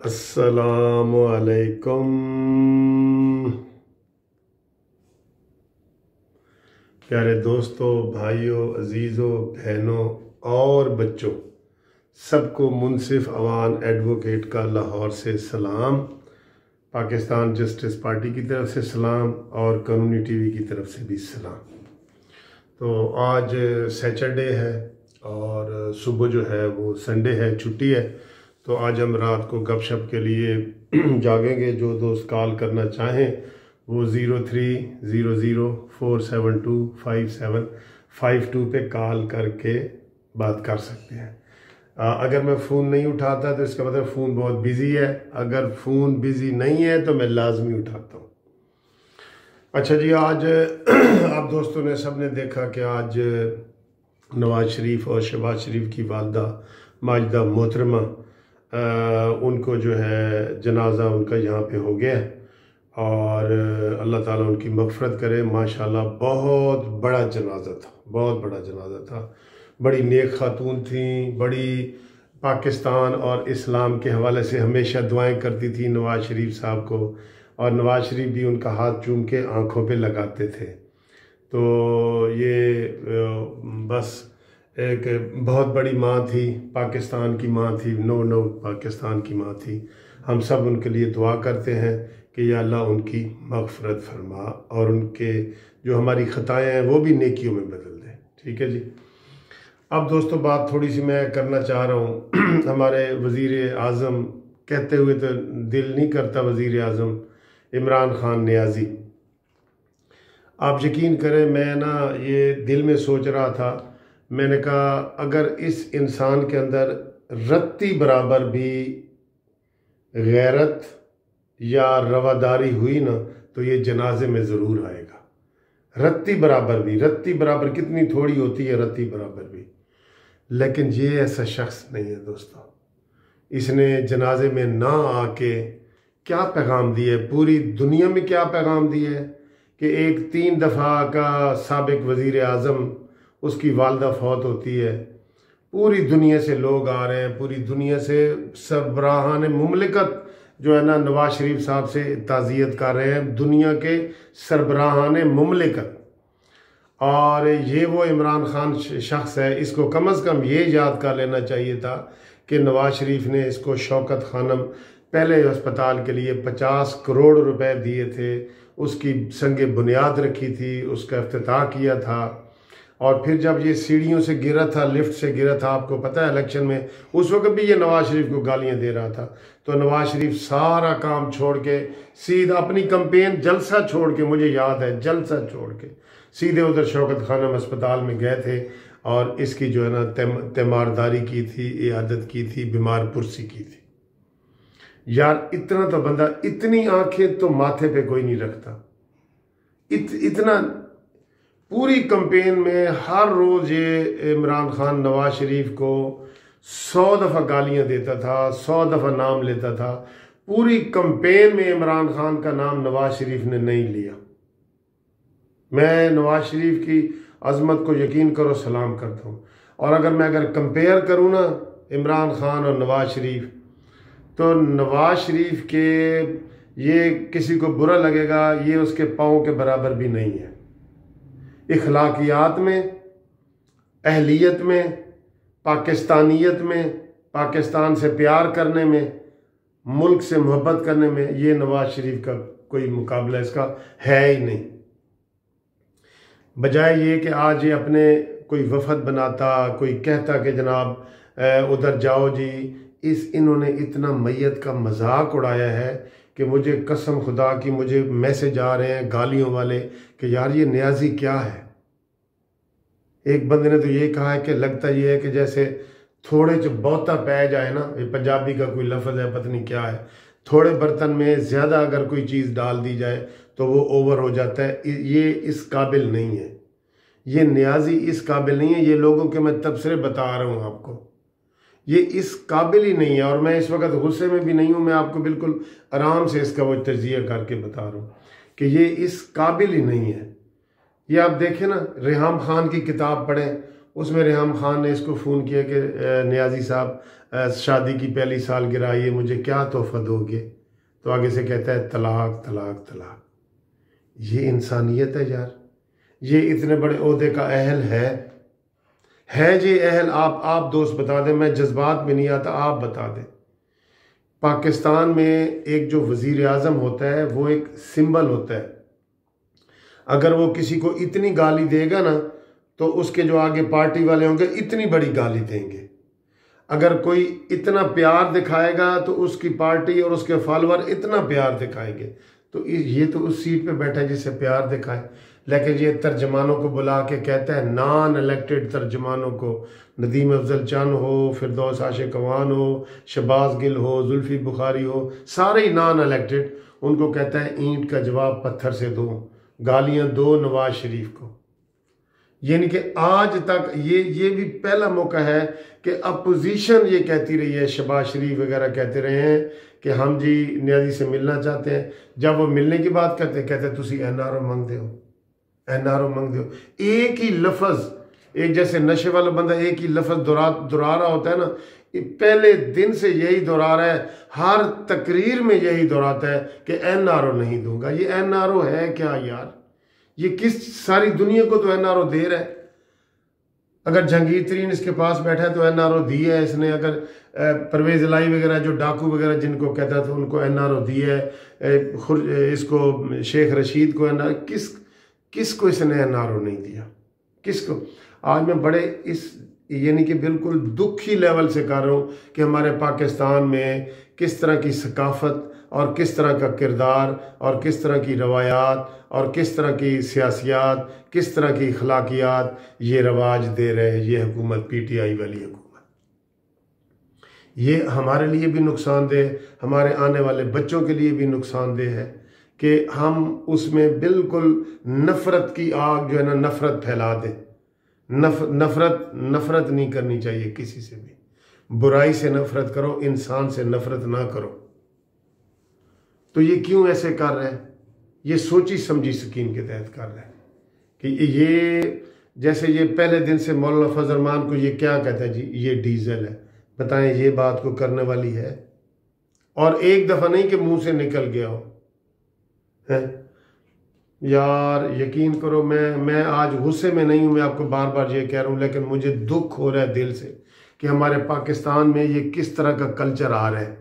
अस्सलामु अलैकुम। प्यारे दोस्तों, भाइयों, अजीज़ों, बहनों और बच्चों, सबको मुनसिफ अवान एडवोकेट का लाहौर से सलाम, पाकिस्तान जस्टिस पार्टी की तरफ से सलाम और कानूनी टीवी की तरफ से भी सलाम। तो आज सैटरडे है और सुबह जो है वो संडे है, छुट्टी है। तो आज हम रात को गपशप के लिए जागेंगे। जो दोस्त कॉल करना चाहें वो 03004725 पे कॉल करके बात कर सकते हैं। अगर मैं फ़ोन नहीं उठाता तो इसका मतलब फ़ोन बहुत बिज़ी है। अगर फ़ोन बिज़ी नहीं है तो मैं लाजमी उठाता हूँ। अच्छा जी, आज आप दोस्तों ने सब ने देखा कि आज नवाज़ शरीफ और शहबाज शरीफ की वालदा माजिदा मोहतरमा उनको जो है जनाजा उनका यहाँ पे हो गया और अल्लाह ताला उनकी मग़फ़िरत करे। माशाल्लाह बहुत बड़ा जनाजा था, बहुत बड़ा जनाजा था। बड़ी नेक खातून थी, बड़ी पाकिस्तान और इस्लाम के हवाले से हमेशा दुआएं करती थी नवाज़ शरीफ साहब को, और नवाज़ शरीफ भी उनका हाथ चूम के आँखों पे लगाते थे। तो ये बस एक बहुत बड़ी माँ थी, पाकिस्तान की माँ थी, नो पाकिस्तान की माँ थी। हम सब उनके लिए दुआ करते हैं कि या अल्लाह उनकी मग़फ़िरत फरमा और उनके जो हमारी ख़ताएँ हैं वो भी नेकियों में बदल दे। ठीक है जी। अब दोस्तों बात थोड़ी सी मैं करना चाह रहा हूँ हमारे वज़ीर आज़म, कहते हुए तो दिल नहीं करता, वज़ीर आज़म इमरान खान नियाज़ी। आप यकीन करें, मैं ना ये दिल में सोच रहा था, मैंने कहा अगर इस इंसान के अंदर रत्ती बराबर भी गैरत या रवादारी हुई ना तो ये जनाजे में ज़रूर आएगा। रत्ती बराबर भी, रत्ती बराबर कितनी थोड़ी होती है, रत्ती बराबर भी। लेकिन ये ऐसा शख्स नहीं है दोस्तों। इसने जनाजे में ना आके क्या पैगाम दिया है, पूरी दुनिया में क्या पैगाम दिया है कि एक 3 दफ़ा का साबिक वज़ीर आज़म, उसकी वालदा फौत होती है, पूरी दुनिया से लोग आ रहे हैं, पूरी दुनिया से सरबराहान मुमलिकत जो है ना नवाज शरीफ साहब से ताज़ियत कर रहे हैं, दुनिया के सरबराहान मुमलिकत। और ये वो इमरान खान शख्स है, इसको कम अज़ कम ये याद कर लेना चाहिए था कि नवाज शरीफ ने इसको शौकत खानम पहले अस्पताल के लिए 50 करोड़ रुपए दिए थे, उसकी संगे बुनियाद रखी थी, उसका इफ्तिताह किया था। और फिर जब ये सीढ़ियों से गिरा था, लिफ्ट से गिरा था, आपको पता है इलेक्शन में, उस वक्त भी ये नवाज शरीफ को गालियां दे रहा था। तो नवाज शरीफ सारा काम छोड़ के सीधा अपनी कैंपेन जलसा छोड़ के, मुझे याद है जलसा छोड़ के सीधे उधर शौकत खानम अस्पताल में गए थे और इसकी जो है ना तीमारदारी की थी, इयादत की थी, बीमार पुरसी की थी। यार इतना तो बंदा, इतनी आंखें तो माथे पे कोई नहीं रखता। इतना पूरी कैंपेन में हर रोज ये इमरान खान नवाज शरीफ को 100 दफ़ा गालियां देता था, 100 दफ़ा नाम लेता था। पूरी कैंपेन में इमरान खान का नाम नवाज शरीफ ने नहीं लिया। मैं नवाज शरीफ की अजमत को यकीन करो सलाम करता हूँ। और अगर कंपेयर करूँ ना इमरान खान और नवाज शरीफ, तो नवाज शरीफ के ये किसी को बुरा लगेगा, ये उसके पाँव के बराबर भी नहीं है। इखलाकियात में, अहलियत में, पाकिस्तानियत में, पाकिस्तान से प्यार करने में, मुल्क से मोहब्बत करने में ये नवाज शरीफ का कोई मुकाबला इसका है ही नहीं। बजाय ये कि आज ये अपने कोई वफद बनाता, कोई कहता कि जनाब उधर जाओ जी, इन्होंने इतना मैयत का मजाक उड़ाया है कि मुझे कसम खुदा की मुझे मैसेज आ रहे हैं गालियों वाले कि यार ये नियाजी क्या है। एक बंदे ने तो ये कहा है कि लगता ये है कि जैसे थोड़े जो बहुता पै जाए ना, ये पंजाबी का कोई लफ्ज़ है, पता नहीं क्या है, थोड़े बर्तन में ज़्यादा अगर कोई चीज़ डाल दी जाए तो वो ओवर हो जाता है। ये इस काबिल नहीं है, ये नियाजी इस काबिल नहीं है। ये लोगों के मैं तबसरे बता रहा हूँ आपको, ये इस काबिल ही नहीं है। और मैं इस वक्त गुस्से में भी नहीं हूँ, मैं आपको बिल्कुल आराम से इसका वो तजिया करके बता रहा हूँ कि ये इस काबिल ही नहीं है। ये आप देखें ना, रेहाम खान की किताब पढ़ें, उसमें रेहम खान ने इसको फ़ोन किया कि नियाज़ी साहब शादी की पहली सालगिरह आई है, मुझे क्या तोहफ़ा दोगे? तो आगे से कहता है तलाक तलाक तलाक। ये इंसानियत है यार? ये इतने बड़े ओहदे का अहल है जी अहल? आप दोस्त बता दें, मैं जज्बात में नहीं आता, आप बता दें। पाकिस्तान में एक जो वज़ीर आज़म होता है वो एक सिंबल होता है। अगर वो किसी को इतनी गाली देगा ना तो उसके जो आगे पार्टी वाले होंगे इतनी बड़ी गाली देंगे। अगर कोई इतना प्यार दिखाएगा तो उसकी पार्टी और उसके फॉलोअर इतना प्यार दिखाएंगे। तो ये तो उस सीट पे बैठा है जिससे प्यार दिखाए, लेकिन ये तर्जमानों को बुला के कहता है, नॉन इलेक्टेड तर्जमानों को, नदीम अफजल चंद हो, फिरदौस आशिक अवान हो, शहबाज गिल हो, जुल्फी बुखारी हो, सारे ही नॉन इलेक्टेड, उनको कहता है ईंट का जवाब पत्थर से दो, गालियां दो नवाज शरीफ को। यानी कि आज तक ये भी पहला मौका है कि अपोजिशन ये कहती रही है, शहबाज शरीफ वगैरह कहते रहे हैं कि हम जी नियाजी से मिलना चाहते हैं। जब वो मिलने की बात करते कहते तुसी NRO मंगते हो, NRO मंगते हो। एक ही लफ्ज़, एक जैसे नशे वाला बंदा एक ही लफ्ज़ दोहरा रहा होता है ना, पहले दिन से यही दोहरा रहा है, हर तकरीर में यही दोहराता है कि NRO नहीं दूंगा। ये NRO है क्या यार? ये किस सारी दुनिया को तो NRO दे रहा है। अगर जहांगीर तरीन इसके पास बैठा है तो NRO दी है इसने। अगर परवेज इलाही वगैरह जो डाकू वगैरह जिनको कहता था उनको NRO दी है। इसको शेख रशीद को NRO, किसको इसने NRO नहीं दिया? किसको? आज मैं बड़े इस यानी कि बिल्कुल दुखी लेवल से कर रहा हूँ कि हमारे पाकिस्तान में किस तरह की सकाफत और किस तरह का किरदार और किस तरह की रवायात और किस तरह की सियासियात, किस तरह की अखलाकियात ये रवाज दे रहे हैं ये हुकूमत, PTI वाली हुकूमत। ये हमारे लिए भी नुकसानदेह, हमारे आने वाले बच्चों के लिए भी नुकसानदेह है कि हम उसमें बिल्कुल नफ़रत की आग जो है ना, नफ़रत फैला दें। नफ़रत नहीं करनी चाहिए किसी से भी। बुराई से नफ़रत करो, इंसान से नफ़रत ना करो। तो ये क्यों ऐसे कर रहे हैं? ये सोची समझी स्कीम के तहत कर रहे हैं कि ये जैसे ये पहले दिन से मौलाना फजल रहमान को ये क्या कहता है जी, ये डीजल है। बताएं ये बात को करने वाली है? और एक दफ़ा नहीं कि मुंह से निकल गया हो है यार। यकीन करो मैं आज गुस्से में नहीं हूं, मैं आपको बार बार ये कह रहा हूं, लेकिन मुझे दुख हो रहा है दिल से कि हमारे पाकिस्तान में ये किस तरह का कल्चर आ रहा है।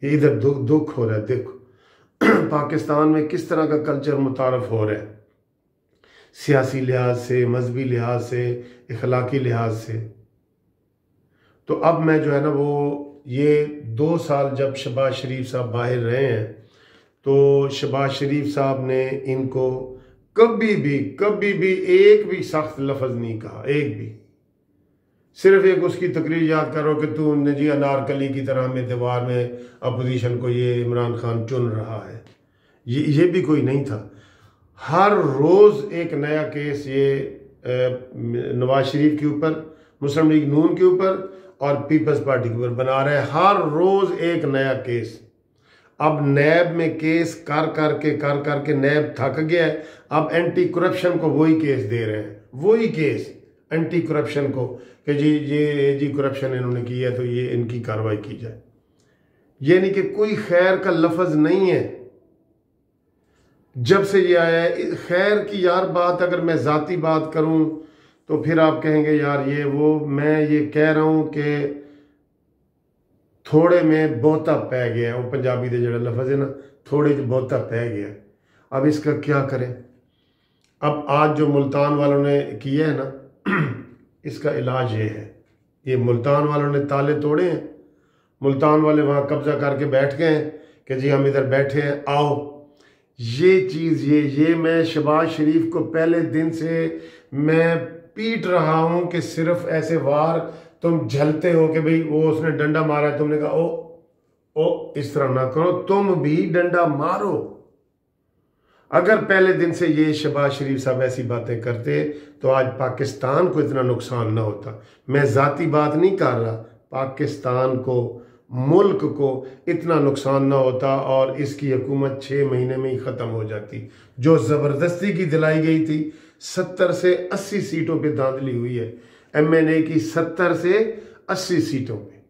इधर दुख हो रहा है। देखो पाकिस्तान में किस तरह का कल्चर मुतारफ हो रहा है, सियासी लिहाज से, मजहबी लिहाज से, इखलाकी लिहाज से। तो अब मैं जो है ना वो ये 2 साल जब शहबाज शरीफ साहब बाहर रहे हैं तो शहबाज शरीफ साहब ने इनको कभी भी एक भी सख्त लफ्ज़ नहीं कहा, एक भी। सिर्फ एक उसकी तकरीर याद करो कि तू जी अनारकली की तरह में दीवार में अपोजिशन को ये इमरान खान चुन रहा है, ये भी कोई नहीं था। हर रोज़ एक नया केस ये नवाज शरीफ के ऊपर, मुस्लिम लीग नून के ऊपर और पीपल्स पार्टी के ऊपर बना रहे हैं। हर रोज़ एक नया केस। अब नैब में केस कर करके नैब थक गया है। अब एंटी करप्शन को वही केस दे रहे हैं, वही केस एंटी करप्शन को कि जी करप्शन इन्होंने की है तो ये इनकी कार्रवाई की जाए। ये नहीं कि कोई खैर का लफ्ज़ नहीं है जब से ये आया है। खैर की यार बात अगर मैं ज़ाती बात करूं तो फिर आप कहेंगे यार ये वो। मैं ये कह रहा हूं कि थोड़े में बहुता पै गया, वो पंजाबी के जो लफ्ज़ है ना, थोड़े च बहुता पै गया। अब इसका क्या करें? अब आज जो मुल्तान वालों ने किया है ना, इसका इलाज ये है। ये मुल्तान वालों ने ताले तोड़े हैं, मुल्तान वाले वहाँ कब्जा करके बैठ गए हैं कि जी हम इधर बैठे हैं, आओ। ये चीज़ ये मैं शहबाज शरीफ को पहले दिन से मैं पीट रहा हूँ कि सिर्फ ऐसे वार तुम झलते हो कि भाई वो उसने डंडा मारा है, तुमने कहा ओ इस तरह ना करो, तुम भी डंडा मारो। अगर पहले दिन से ये शहबाज शरीफ साहब ऐसी बातें करते तो आज पाकिस्तान को इतना नुकसान ना होता। मैं ज़ाती बात नहीं कर रहा, पाकिस्तान को, मुल्क को इतना नुकसान ना होता और इसकी हुकूमत 6 महीने में ही ख़त्म हो जाती। जो ज़बरदस्ती की दिलाई गई थी 70 से 80 सीटों पे धांधली हुई है MNA की, 70 से 80 सीटों पे,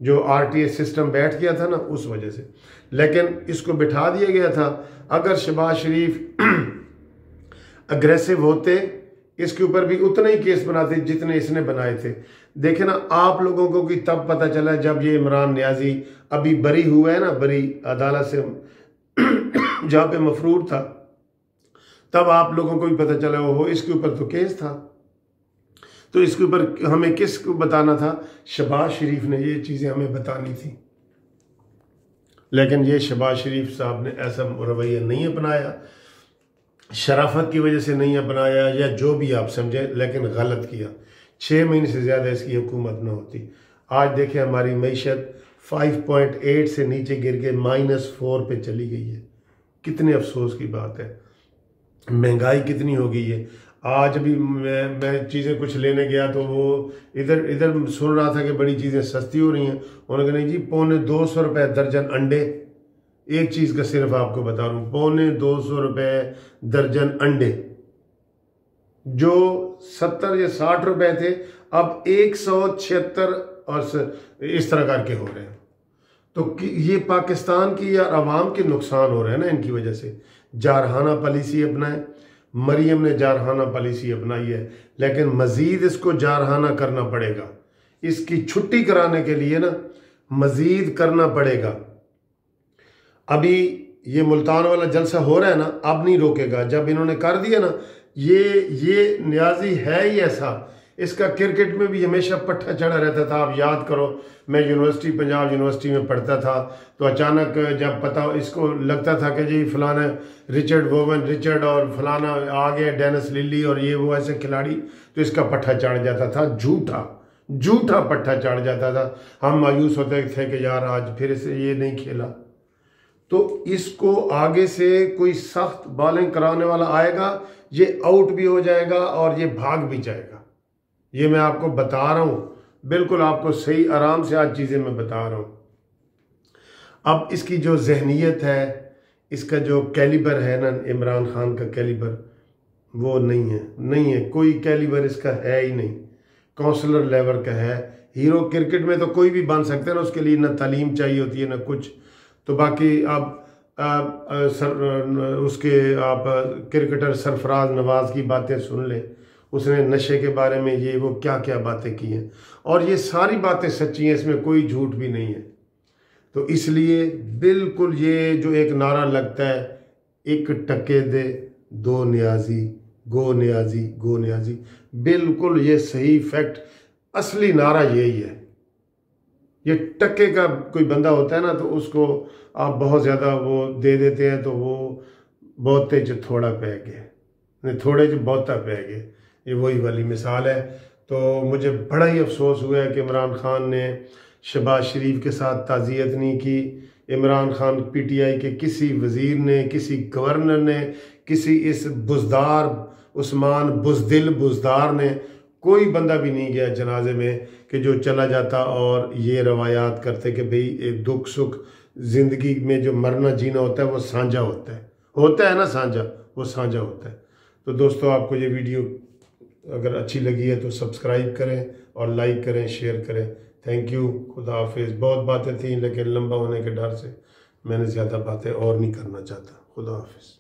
जो RTA सिस्टम बैठ गया था ना उस वजह से। लेकिन इसको बिठा दिया गया था। अगर शहबाज शरीफ अग्रेसिव होते, इसके ऊपर भी उतने ही केस बनाते जितने इसने बनाए थे। देखे ना आप लोगों को कि तब पता चला जब ये इमरान नियाजी अभी बरी हुआ है ना, बरी अदालत से जहाँ पे मफरूर था, तब आप लोगों को भी पता चला हो इसके ऊपर तो केस था। तो इसके ऊपर हमें किसको बताना था? शहबाज शरीफ ने ये चीज़ें हमें बतानी थी। लेकिन ये शहबाज शरीफ साहब ने ऐसा रवैया नहीं अपनाया, शराफत की वजह से नहीं अपनाया या जो भी आप समझे, लेकिन गलत किया। 6 महीने से ज़्यादा इसकी हुकूमत न होती। आज देखें हमारी मईशत 5.8 से नीचे गिर के -4 पे चली गई है। कितने अफसोस की बात है। महंगाई कितनी हो गई है। आज भी मैं चीज़ें कुछ लेने गया तो वो इधर सुन रहा था कि बड़ी चीज़ें सस्ती हो रही हैं। उन्होंने कहा नहीं जी, 250 रुपये दर्जन अंडे। एक चीज़ का सिर्फ आपको बता रहा हूँ, 250 रुपये दर्जन अंडे, जो 70 या 60 रुपये थे अब 176 और इस तरह करके हो रहे हैं। तो ये पाकिस्तान की या अवाम के नुकसान हो रहे हैं ना इनकी वजह से। जारहाना पॉलिसी अपनाए, मरियम ने जारहाना पॉलिसी अपनाई है, लेकिन मजीद इसको जारहाना करना पड़ेगा। इसकी छुट्टी कराने के लिए ना मजीद करना पड़ेगा। अभी ये मुल्तान वाला जलसा हो रहा है ना, अब नहीं रोकेगा। जब इन्होंने कर दिया ना, ये नियाजी है ही ऐसा। इसका क्रिकेट में भी हमेशा पट्टा चढ़ा रहता था। आप याद करो, मैं पंजाब यूनिवर्सिटी में पढ़ता था, तो अचानक जब पता इसको लगता था कि जी फलाना रिचर्ड और फलाना आ गया डेनिस लिली और ये वो ऐसे खिलाड़ी, तो इसका पट्टा चढ़ जाता था। झूठा पट्टा चढ़ जाता था। हम मायूस होते थे कि यार आज फिर से ये नहीं खेला। तो इसको आगे से कोई सख्त बॉलिंग कराने वाला आएगा, ये आउट भी हो जाएगा और ये भाग भी जाएगा। ये मैं आपको बता रहा हूँ, बिल्कुल आपको सही आराम से आज चीज़ें मैं बता रहा हूँ। अब इसकी जो जहनीत है, इसका जो कैलिबर है ना, इमरान खान का कैलिबर वो नहीं है। कोई कैलिबर इसका है ही नहीं। काउंसलर लेवल का है। हीरो क्रिकेट में तो कोई भी बन सकता है ना, उसके लिए ना तालीम चाहिए होती है ना कुछ। तो बाकी आप क्रिकेटर सरफराज नवाज की बातें सुन लें, उसने नशे के बारे में ये वो क्या क्या बातें की हैं, और ये सारी बातें सच्ची हैं, इसमें कोई झूठ भी नहीं है। तो इसलिए बिल्कुल ये जो एक नारा लगता है, 1 टके दे 2 नियाजी, गो नियाजी, बिल्कुल ये सही फैक्ट, असली नारा यही है। ये टक्के का कोई बंदा होता है ना, तो उसको आप बहुत ज़्यादा वो दे देते हैं, तो वो बहुते च थोड़ा पै गए, थोड़े च बहुता पै गए। ये वही वाली मिसाल है। तो मुझे बड़ा ही अफसोस हुआ है कि इमरान खान ने शहबाज शरीफ के साथ ताज़ियत नहीं की। इमरान खान PTI के किसी वज़ीर ने, किसी गवर्नर ने, किसी इस उस्मान बुज़दार ने, कोई बंदा भी नहीं गया जनाजे में कि जो चला जाता और ये रवायात करते कि भाई एक दुख सुख ज़िंदगी में जो मरना जीना होता है वो साझा होता है ना, वो साझा होता है। तो दोस्तों, आपको ये वीडियो अगर अच्छी लगी है तो सब्सक्राइब करें और लाइक करें, शेयर करें। Thank you. खुदा हाफिज़। बहुत बातें थी, लेकिन लंबा होने के डर से मैंने ज़्यादा बातें और नहीं करना चाहता। खुदा हाफिज़।